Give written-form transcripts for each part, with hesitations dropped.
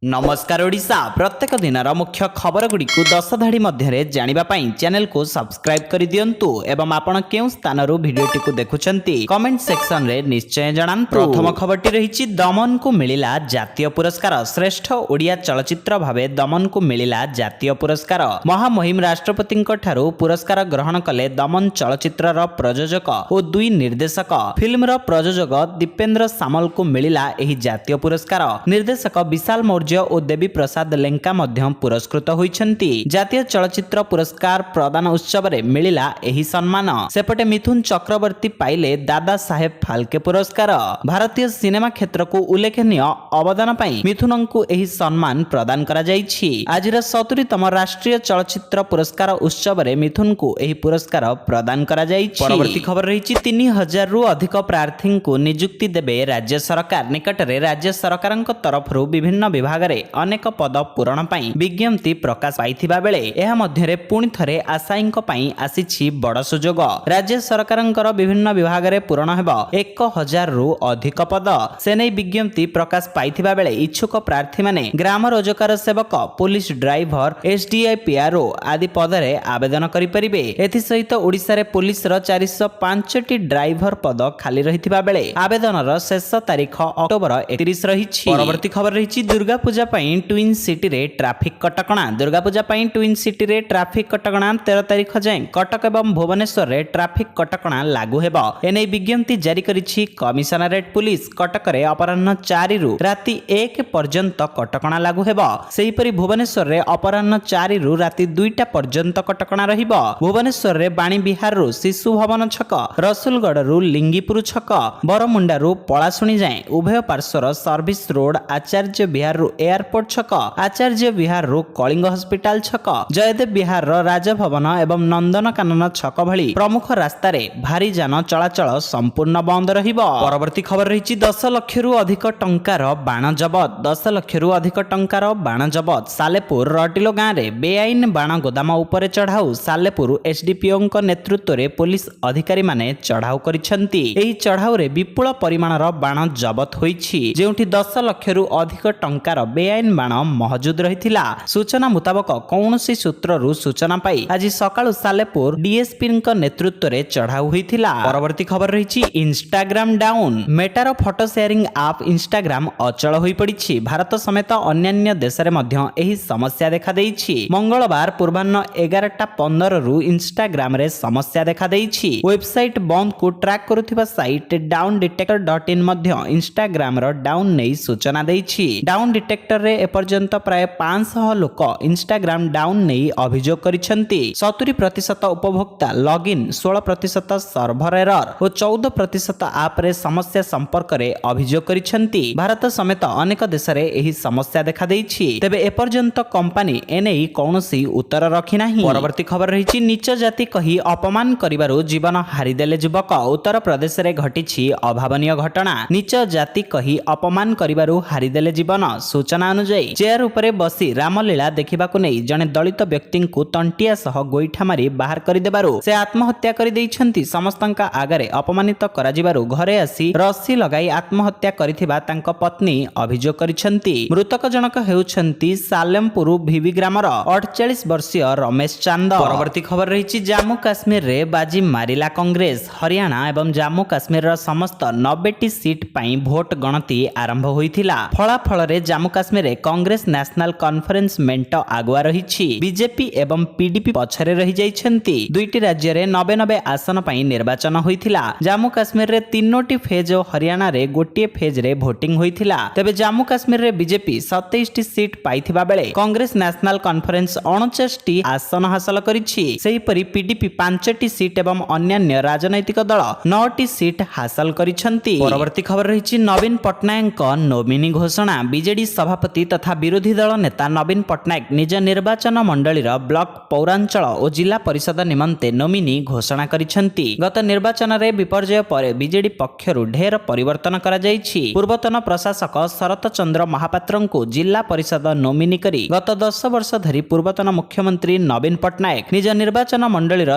नमस्कार ओडिशा प्रत्येक दिनर मुख्य खबर गुड़ी को 10 धाड़ी मध्य जानिबा पई चैनल को सब्सक्राइब कर दियंतु एवं आपण केउ स्थानरु वीडियोटी को देखुचंती कमेंट सेक्शन रे निश्चय जणान। प्रथम खबरटी रहिछि दमन को मिलिला जातीय पुरस्कार। श्रेष्ठ ओडिया चलचित्र भावे दमन को मिलिला जातीय पुरस्कार। महामहिम राष्ट्रपतिंक ठारू पुरस्कार ग्रहण कले दमन चलचित्रर प्रयोजक और दुई निर्देशक। फिल्मर प्रयोजक दीपेंद्र सामल को मिलिला एही जातीय पुरस्कार। निर्देशक विशाल मौर्य और देवी प्रसाद लेंका मध्यम पुरस्कृत होइछंती। जातीय चलचित्र पुरस्कार प्रदान उत्सव रे मिलिला एही सम्मान। सेपटे मिथुन चक्रवर्ती पाइले दादा साहेब फाल्के पुरस्कार। भारतीय सिनेमा क्षेत्र को उल्लेखनीय अवदान पई मिथुनंकु एही सम्मान प्रदान करा जाइछि। आजिर 70तम राष्ट्रीय चलचित्र पुरस्कार उत्सव रे मिथुन को एही पुरस्कार प्रदान करा जाइछि। परवर्ती खबर रहिछि 3000 रु अधिक प्रार्थी को नियुक्ति देबे राज्य सरकार। निकटरे राज्य सरकारक तरफरु विभिन्न विभाग अनेक पद पूरण पाई विज्ञप्ति प्रकाश पाइथिबा बेले एहा मध्यरे पुणी थरे आशायींक पाई आसीछि बड़ सुजोग। राज्य सरकारंकर विभिन्न विभाग रे पूरण हेबो 1000 रु अधिक पद। सेनै विज्ञप्ति प्रकाश पाइथिबा बेले इच्छुक प्रार्थी माने ग्राम रोजगार सेवक, पुलिस ड्राइवर, एसडीआई पीआरओ आदि पद रे आवेदन करि परिबे। एथि सहित ओडिसा रे पुलिस रो 405 टी ड्राइवर पद खाली रहिथिबा बेले आवेदनर शेष तारीख अक्टोबर 31 रहिछि। परवर्ती खबर रहिछि दुर्गा पूजा पई ट्विन सिटी रे ट्रैफिक कटकणा। दुर्गा पूजा पई ट्विन सिटी रे ट्रैफिक कटकणा 13 तारीख जाए कटक एवं भुवनेश्वर रे ट्रैफिक कटकणा लागू हेबो। एनै विज्ञप्ति जारी करिछि कमिशनरेट पुलिस। कटक रे अपराह्न 4 रु राति 1 पर्यंत कटकणा लागू हेबो। सेहि परि भुवनेश्वर रे अपराह्न 4 रु राति 2टा पर्यंत कटकणा रहिबो। भुवनेश्वर रे बाणी विहार रु शिशु भवन छक, रसुलगढ़ रु लिंगीपुर छक, बरमुंडा रु पଳାଶୁଣି जाए उभय पार्श्वर सर्विस रोड, आचार्य विहार रु एयरपोर्ट छक, आचार्य विहार रु कलिंग हॉस्पिटल छक, जयदेव विहार राजभवन एवं नंदनकानन छक भली प्रमुख रास्ता रे भारी जान चलाचल संपूर्ण बंद रहिबो। परवर्ती खबर रहिछि 10 लाख रु अधिक टंकार बाण जबत। 10 लाख रु अधिक टंकार बाण जबत। सालेपुर रटिलो गाँ रे बेआईन बाण गोदाम उपरे चढ़ाऊ। सालेपुर एसडीपीओ नेतृत्व रे पुलिस अधिकारी माने चढ़ाऊ करिसंती। एही चढ़ाऊ रे विपुल परिमाणर बाण जबत होइछि, जेउठी 10 लाख रु अधिक टंकार बेआईन बाण महजूद रहिथिला। सूचना मुताबक कौनसी सूत्ररु सूचना पाई आज सकाळु सालेपुर डीएसपी नेतृत्व रे चढ़ाऊ होइथिला। परवर्ती खबर रहिछि इंस्टाग्राम डाउन। मेटार फोटो शेयरिंग आप इंस्टाग्राम अचल होई पड़िछि। भारत समेत अन्य देश रे मध्य एही समस्या देखा देइछि। मंगलवार पूर्वाह्न 11:15 रु इंस्टाग्राम रे समस्या देखा देइछि। वेबसाइट बंद को ट्रैक करुथिबा साइट downdetector.in मध्य इंस्टाग्राम रो डाउन नै सूचना देइछि। डाउन डिटेक्टर रे एपर्यंत प्राय 500 लोक इंस्टाग्राम डाउन नहीं अभियोग करिसंती। 70% उपभोक्ता लॉगिन, 16% सर्भर एरर और 14% आप रे समस्या संपर्क रे अभियोग करिसंती। भारत समेत अनेक देश रे एही समस्या देखा देइछि। तेबे एपर्यंत कंपनी एनेई कौनसी उत्तर रखि नाही। परवर्ती खबर रहिछि नीच जाति कही अपमान करिबारु जीवन हारिदेले युवक। उत्तर प्रदेश रे घटिछि अभावनीय घटना। नीच जाति कही अपमान करिबारु हारिदेले जीवन। सूचना अनुଯାयी चेयर उपरे बसी रामलीला देखिबाकु नै जने दलित व्यक्ति को तंटिया सह गोईठा मारी बाहर कर देबारु से आत्महत्या कर दैछंती। समस्तंका आगरे अपमानित करा जिबारु घरे आसी रस्सी लगाई आत्महत्या करिथिबा तांको पत्नी अभियोग करिसंती। मृतक जनक हेउछंती सालेमपुर भिवी ग्रामर 48 वर्षीय रमेश चांद। परवर्ती खबर रहिछि जम्मू काश्मीर रे बाजी मारिला कांग्रेस। हरियाणा एवं जम्मू काश्मीर रा समस्त 90टी सीट पई भोट गणति आरंभ होइथिला। फलाफल रे जम्मू काश्मीर रे कांग्रेस नेशनल कॉन्फ्रेंस मेंट आगुआ रहिछि। बीजेपी एवं पीडीपी पछरे रहि जाइछंती। दुईटी राज्य रे 90 आसन पई निर्वाचन होइथिला। जम्मू काश्मीर रे 3टी फेज और हरियाणा रे गोटिए फेज रे भोटिंग होइथिला। तबे जम्मू काश्मीर रे बीजेपी 27टी सीट पाइथिबा बेले कांग्रेस नेशनल कॉन्फ्रेंस 49टी आसन हासिल करिछि। सेहि परि पीडीपी 5टी सीट एवं अन्य राजनैतिक दल 9टी सीट हासिल करिछंती। परवर्ती खबर रहिछि नवीन पटनायक नोमिनी घोषणा। बीजेडी सभापति तथा विरोधी दल नेता नवीन पटनायक निज निर्वाचन मंडलीर ब्लॉक, पौरांचल और जिला परिषद निमंते नोमिनी घोषणा करिसंती। गत निर्वाचन रे विपर्जय पर बीजेडी पक्षरु ढेर परिवर्तन करा जाइछि। पूर्वतन प्रशासक शरत चंद्र महापात्र को जिला परिषद नोमिनी करी गत 10 वर्ष धरी पूर्वतन मुख्यमंत्री नवीन पटनायक निज निर्वाचन मंडलीर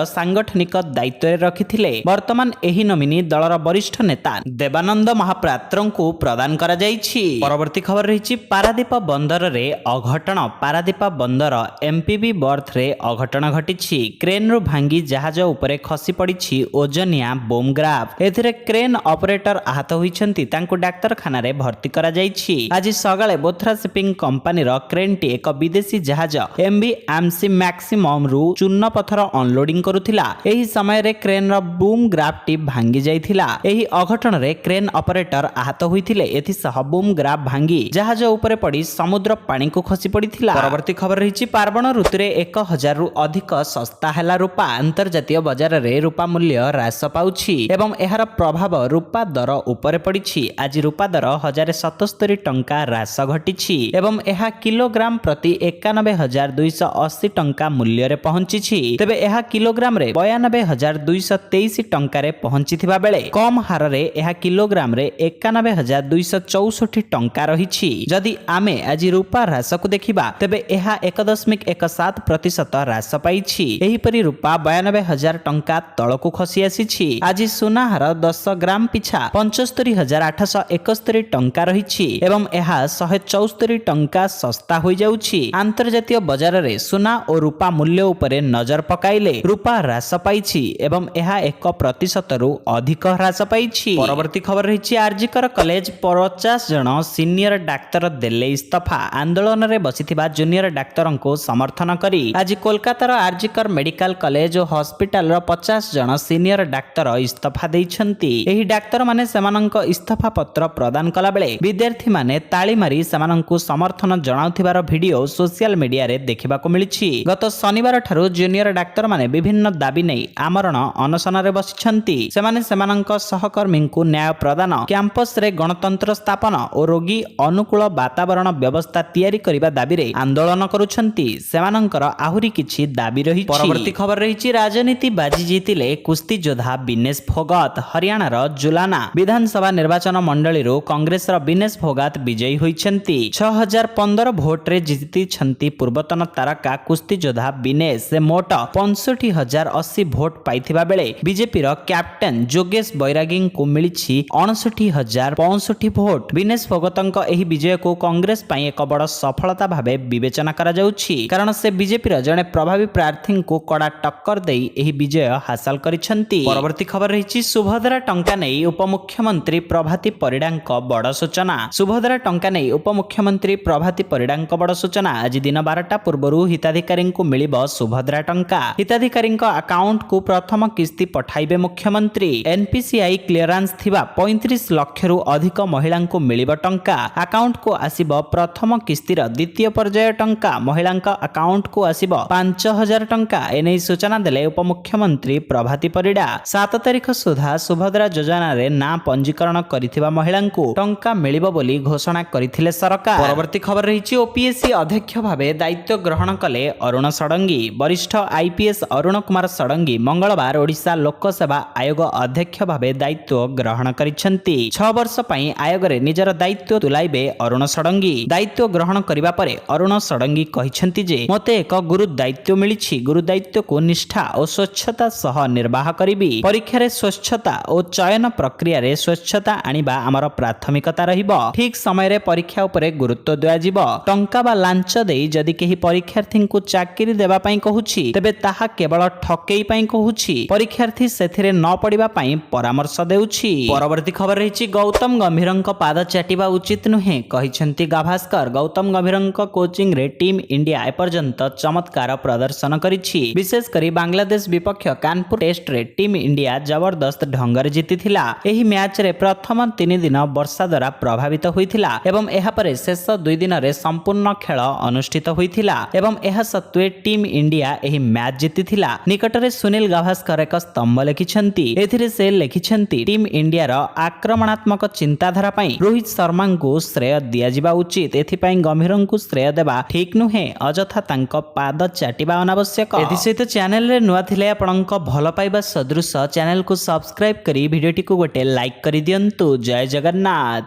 सांगठनिक दायित्व रे रखिथिले। वर्तमान एही नोमिनी दलर वरिष्ठ नेता देवानंद महापात्र को प्रदान करा जाइछि। परवर्ती खबर रहिछि ପାରାଦୀପ ବନ୍ଦରରେ ଅଘଟଣ। ପାରାଦୀପ ବନ୍ଦର ଏମ୍ପିବି ବର୍ଥରେ ଅଘଟଣ ଘଟିଛି। କ୍ରେନ୍ରୁ ଭାଙ୍ଗି ଜାହାଜ ଉପରେ ଖସି ପଡ଼ିଛି ଓଜନିଆ ବୋମ୍ ଗ୍ରାଫ୍। ଏଥିରେ କ୍ରେନ୍ ଅପରେଟର ଆହତ ହୋଇଛନ୍ତି। ତାଙ୍କୁ ଡାକ୍ତରଖାନାରେ ଭର୍ତ୍ତି କରାଯାଇଛି। ଆଜି ସକାଳେ ବୋଥ୍ରା ସିପିଂ କମ୍ପାନୀର କ୍ରେନ୍ଟି ଏକ ବିଦେଶୀ ଜାହାଜ ଏମ୍ଭି ଆମ୍ସି ମ୍ୟାକ୍ସିମମ୍ରୁ ଚୂନ ପଥର ଅନଲୋଡିଂ କରୁଥିଲା। ଏହି ସମୟରେ କ୍ରେନ୍ର ବୁମ୍ ଗ୍ରାଫ୍ଟି ଭାଙ୍ଗି ଯାଇଥିଲା। ଏହି ଅଘଟଣରେ କ୍ରେନ୍ ଅପରେଟର ଆହତ ହୋଇଥିଲେ। ଏଥିସହ ବୁମ୍ ଗ୍ରାଫ୍ ଭାଙ୍ଗି ଜାହାଜ ଉପରେ ପଡ଼ି ସମୁଦ୍ର ପାଣିକୁ ଖସି ପଡ଼ିଥିଲା। ପରବର୍ତ୍ତୀ ଖବର ରହିଛି ପାର୍ବଣ ଋତୁରେ 1000ରୁ ଅଧିକ ଶସ୍ତା ହେଲା ରୂପା। ଆନ୍ତର୍ଜାତୀୟ ବଜାରରେ ରୂପା ମୂଲ୍ୟ ହ୍ରାସ ପାଉଛି ଏବଂ ଏହାର ପ୍ରଭାବ ରୂପା ଦର ଉପରେ ପଡ଼ିଛି। ଆଜି ରୂପା ଦର 1077 ଟଙ୍କା ହ୍ରାସ ଘଟିଛି ଏବଂ ଏହା କିଲୋଗ୍ରାମ ପ୍ରତି 91,280 ଟଙ୍କା ମୂଲ୍ୟରେ ପହଞ୍ଚିଛି। ତେବେ ଏହା କିଲୋଗ୍ରାମରେ 92,223 ଟଙ୍କାରେ ପହଞ୍ଚିଥିବା ବେଳେ କମ୍ ହାରରେ ଏହା କିଲୋଗ୍ରାମରେ 91,264 ଟଙ୍କା ରହିଛି। ଯଦି ଆମେ ଆଜି ରୂପା ହ୍ରାସକୁ ଦେଖିବା ତେବେ ଏହା 1.17% ହ୍ରାସ ପାଇଛି। ଏହିପରି ରୂପା 92,000 ଟଙ୍କା ତଳକୁ ଖସି ଆସିଛି। ଆଜି ସୁନା ହାର 10 ଗ୍ରାମ ପିଛା 75,871 ଟଙ୍କା ରହିଛି ଏବଂ ଏହା 174 ଟଙ୍କା ଶସ୍ତା ହୋଇଯାଉଛି। ଆନ୍ତର୍ଜାତୀୟ ବଜାରରେ ସୁନା ଓ ରୂପା ମୂଲ୍ୟ ଉପରେ ନଜର ପକାଇଲେ ରୂପା ହ୍ରାସ ପାଇଛି ଏବଂ ଏହା 1%ରୁ ଅଧିକ ହ୍ରାସ ପାଇଛି। ପରବର୍ତ୍ତୀ ଖବର ରହିଛି ଆରଜିକର କଲେଜ 50 ଜଣ ସିନିୟର ଡାକ୍ତର ଦେଲେ ଇସ୍ତଫା। ଆନ୍ଦୋଳନରେ ବସିଥିବା ଜୁନିୟର ଡାକ୍ତରଙ୍କୁ ସମର୍ଥନ କରି ଆଜି କୋଲକାତାର ଆରଜିକର ମେଡିକାଲ କଲେଜ ଓ ହସ୍ପିଟାଲର 50 ଜଣ ସିନିୟର ଡାକ୍ତର ଇସ୍ତଫା ଦେଇଛନ୍ତି। ଏହି ଡାକ୍ତରମାନେ ସେମାନଙ୍କ ଇସ୍ତଫା ପତ୍ର ପ୍ରଦାନ କଲାବେଳେ ବିଦ୍ୟାର୍ଥୀମାନେ ତାଳି ମାରି ସେମାନଙ୍କୁ ସମର୍ଥନ ଜଣାଉଥିବାର ଭିଡିଓ ସୋସିଆଲ ମିଡିଆରେ ଦେଖିବାକୁ ମିଳିଛି। ଗତ ଶନିବାର ଠାରୁ ଜୁନିୟର ଡାକ୍ତରମାନେ ବିଭିନ୍ନ ଦାବି ନେଇ ଆମରଣ ଅନଶନରେ ବସିଛନ୍ତି। ସେମାନେ ସେମାନଙ୍କ ସହକର୍ମୀଙ୍କୁ ନ୍ୟାୟ ପ୍ରଦାନ, କ୍ୟାମ୍ପସରେ ଗଣତନ୍ତ୍ର ସ୍ଥାପନ ଓ ରୋଗୀ ଅନୁକୂଳ ବାତାବରଣ ବ୍ୟବସ୍ଥା ତିଆରି କରିବା ଦାବିରେ ଆନ୍ଦୋଳନ କରୁଛନ୍ତି। ସେମାନଙ୍କର ଆହୁରି କିଛି ଦାବି ରହିଛି। ପରବର୍ତ୍ତୀ ଖବର ରହିଛି ରାଜନୀତି ବାଜି ଜିତିଲେ କୁସ୍ତି ଯୋଦ୍ଧା ବିନେଶ ଫୋଗତ। ହରିୟାଣାର ଜୁଲାନା ବିଧାନସଭା ନିର୍ବାଚନ ମଣ୍ଡଳୀରୁ କଂଗ୍ରେସର ବିନେଶ ଫୋଗତ ବିଜୟୀ ହୋଇଛନ୍ତି। 6015 ଭୋଟରେ ଜିତିଛନ୍ତି ପୂର୍ବତନ ତାରକା କୁସ୍ତି ଯୋଦ୍ଧା ବିନେଶ। ସେ ମୋଟ 65,080 ଭୋଟ ପାଇଥିବା ବେଳେ ବିଜେପିର କ୍ୟାପ୍ଟେନ ଯୋଗେଶ ବୈରାଗୀଙ୍କୁ ମିଳିଛି 59,065 ଭୋଟ। ବିନେଶ ଫୋଗତଙ୍କ ଏହି ବିଜୟକୁ କଂଗ୍ରେସ ପାଇଁ ଏକ ବଡ଼ ସଫଳତା ଭାବେ ବିବେଚନା କରାଯାଉଛି କାରଣ ସେ ବିଜେପିର ଜଣେ ପ୍ରଭାବୀ ପ୍ରାର୍ଥୀଙ୍କୁ କଡ଼ା ଟକ୍କର ଦେଇ ଏହି ବିଜୟ ହାସଲ କରିଛନ୍ତି। ପରବର୍ତ୍ତୀ ଖବର ରହିଛି ସୁଭଦ୍ରା ଟଙ୍କା ନେଇ ଉପମୁଖ୍ୟମନ୍ତ୍ରୀ ପ୍ରଭାତୀ ପରିଡାଙ୍କ ବଡ଼ ସୂଚନା। ସୁଭଦ୍ରା ଟଙ୍କା ନେଇ ଉପମୁଖ୍ୟମନ୍ତ୍ରୀ ପ୍ରଭାତୀ ପରିଡାଙ୍କ ବଡ଼ ସୂଚନା। ଆଜି ଦିନ 12ଟା ପୂର୍ବରୁ ହିତାଧିକାରୀଙ୍କୁ ମିଳିବ ସୁଭଦ୍ରା ଟଙ୍କା। ହିତାଧିକାରୀଙ୍କ ଆକାଉଣ୍ଟକୁ ପ୍ରଥମ କିସ୍ତି ପଠାଇବେ ମୁଖ୍ୟମନ୍ତ୍ରୀ। ଏନପିସିଆଇ କ୍ଲିୟରାନ୍ସ ଥିବା 35 ଲକ୍ଷରୁ ଅଧିକ ମହିଳାଙ୍କୁ ମିଳିବ ଟଙ୍କା। ଆକାଉଣ୍ଟକୁ ଆସିବ ପ୍ରଥମ କିସ୍ତିର ଦ୍ୱିତୀୟ ପର୍ଯ୍ୟାୟ ଟଙ୍କା। ମହିଳାଙ୍କ ଆକାଉଣ୍ଟକୁ ଆସିବ 5,000 ଟଙ୍କା। ଏନେଇ ସୂଚନା ଦେଲେ ଉପମୁଖ୍ୟମନ୍ତ୍ରୀ ପ୍ରଭାତୀ ପରିଡା। 7 ତାରିଖ ସୁଦ୍ଧା ସୁଭଦ୍ରା ଯୋଜନାରେ ନାଁ ପଞ୍ଜୀକରଣ କରିଥିବା ମହିଳାଙ୍କୁ ଟଙ୍କା ମିଳିବ ବୋଲି ଘୋଷଣା କରିଥିଲେ ସରକାର। ପରବର୍ତ୍ତୀ ଖବର ରହିଛି ଓପିଏସ୍ସି ଅଧ୍ୟକ୍ଷ ଭାବେ ଦାୟିତ୍ୱ ଗ୍ରହଣ କଲେ ଅରୁଣ ଷଡଙ୍ଗୀ। ବରିଷ୍ଠ ଆଇପିଏସ୍ ଅରୁଣ କୁମାର ଷଡଙ୍ଗୀ ମଙ୍ଗଳବାର ଓଡ଼ିଶା ଲୋକସେବା ଆୟୋଗ ଅଧ୍ୟକ୍ଷ ଭାବେ ଦାୟିତ୍ୱ ଗ୍ରହଣ କରିଛନ୍ତି। 6 ବର୍ଷ ପାଇଁ ଆୟୋଗରେ ନିଜର ଦାୟିତ୍ୱ ତୁଲାଇବେ ଅରୁଣ ଷଡଙ୍ଗୀ। ଦାୟିତ୍ୱ ଗ୍ରହଣ କରିବା ପରେ ଅରୁଣ ଷଡଙ୍ଗୀ କହିଛନ୍ତି ଯେ ମୋତେ ଏକ ଗୁରୁ ଦାୟିତ୍ୱ ମିଳିଛି। ଗୁରୁ ଦାୟିତ୍ୱକୁ ନିଷ୍ଠା ଓ ସ୍ୱଚ୍ଛତା ସହ ନିର୍ବାହ କରିବି। ପରୀକ୍ଷାରେ ସ୍ୱଚ୍ଛତା ଓ ଚୟନ ପ୍ରକ୍ରିୟାରେ ସ୍ୱଚ୍ଛତା ଆଣିବା ଆମର ପ୍ରାଥମିକତା ରହିବ। ଠିକ୍ ସମୟରେ ପରୀକ୍ଷା ଉପରେ ଗୁରୁତ୍ୱ ଦିଆଯିବ। ଟଙ୍କା ବା ଲାଞ୍ଚ ଦେଇ ଯଦି କେହି ପରୀକ୍ଷାର୍ଥୀଙ୍କୁ ଚାକିରି ଦେବା ପାଇଁ କହୁଛି ତେବେ ତାହା କେବଳ ଠକେଇ ପାଇଁ କହୁଛି। ପରୀକ୍ଷାର୍ଥୀ ସେଥିରେ ନ ପଡ଼ିବା ପାଇଁ ପରାମର୍ଶ ଦେଉଛି। ପରବର୍ତ୍ତୀ ଖବର ରହିଛି ଗୌତମ ଗମ୍ଭୀରଙ୍କ ପାଦ ଚାଟିବା ଉଚିତ ନୁହେଁ କହିଛନ୍ତି ଗାଭାସ୍କର। ଗୌତମ ଗମ୍ଭୀରଙ୍କ କୋଚିଂରେ ଟିମ୍ ଇଣ୍ଡିଆ ଏପର୍ଯ୍ୟନ୍ତ ଚମତ୍କାର ପ୍ରଦର୍ଶନ କରିଛି। ବିଶେଷ କରି ବାଂଲାଦେଶ ବିପକ୍ଷ କାନପୁର ଟେଷ୍ଟରେ ଟିମ୍ ଇଣ୍ଡିଆ ଜବରଦସ୍ତ ଢଙ୍ଗରେ ଜିତିଥିଲା। ଏହି ମ୍ୟାଚରେ ପ୍ରଥମ 3 ଦିନ ବର୍ଷା ଦ୍ୱାରା ପ୍ରଭାବିତ ହୋଇଥିଲା ଏବଂ ଏହାପରେ ଶେଷ 2 ଦିନରେ ସମ୍ପୂର୍ଣ୍ଣ ଖେଳ ଅନୁଷ୍ଠିତ ହୋଇଥିଲା ଏବଂ ଏହା ସତ୍ତ୍ୱେ ଟିମ୍ ଇଣ୍ଡିଆ ଏହି ମ୍ୟାଚ୍ ଜିତିଥିଲା। ନିକଟରେ ସୁନୀଲ ଗାଭାସ୍କର ଏକ ସ୍ତମ୍ଭ ଲେଖିଛନ୍ତି। ଏଥିରେ ସେ ଲେଖିଛନ୍ତି ଟିମ୍ ଇଣ୍ଡିଆର ଆକ୍ରମଣାତ୍ମକ ଚିନ୍ତାଧାରା ପାଇଁ ରୋହିତ ଶର୍ମାଙ୍କୁ ଶ୍ରେୟ ଦିଆଯିବା ଉଚିତ। ଏଥିପାଇଁ ଗମ୍ଭୀରଙ୍କୁ ଶ୍ରେୟ ଦେବା ଠିକ୍ ନୁହେଁ। ଅଯଥା ତାଙ୍କ ପାଦ ଚାଟିବା ଅନାବଶ୍ୟକ। ଏଥିସହିତ ଚ୍ୟାନେଲରେ ନୂଆ ଥିଲେ ଆପଣଙ୍କ ଭଲ ପାଇବା ସଦୃଶ ଚ୍ୟାନେଲକୁ ସବସ୍କ୍ରାଇବ କରି ଭିଡିଓଟିକୁ ଗୋଟେ ଲାଇକ୍ କରିଦିଅନ୍ତୁ। ଜୟ ଜଗନ୍ନାଥ।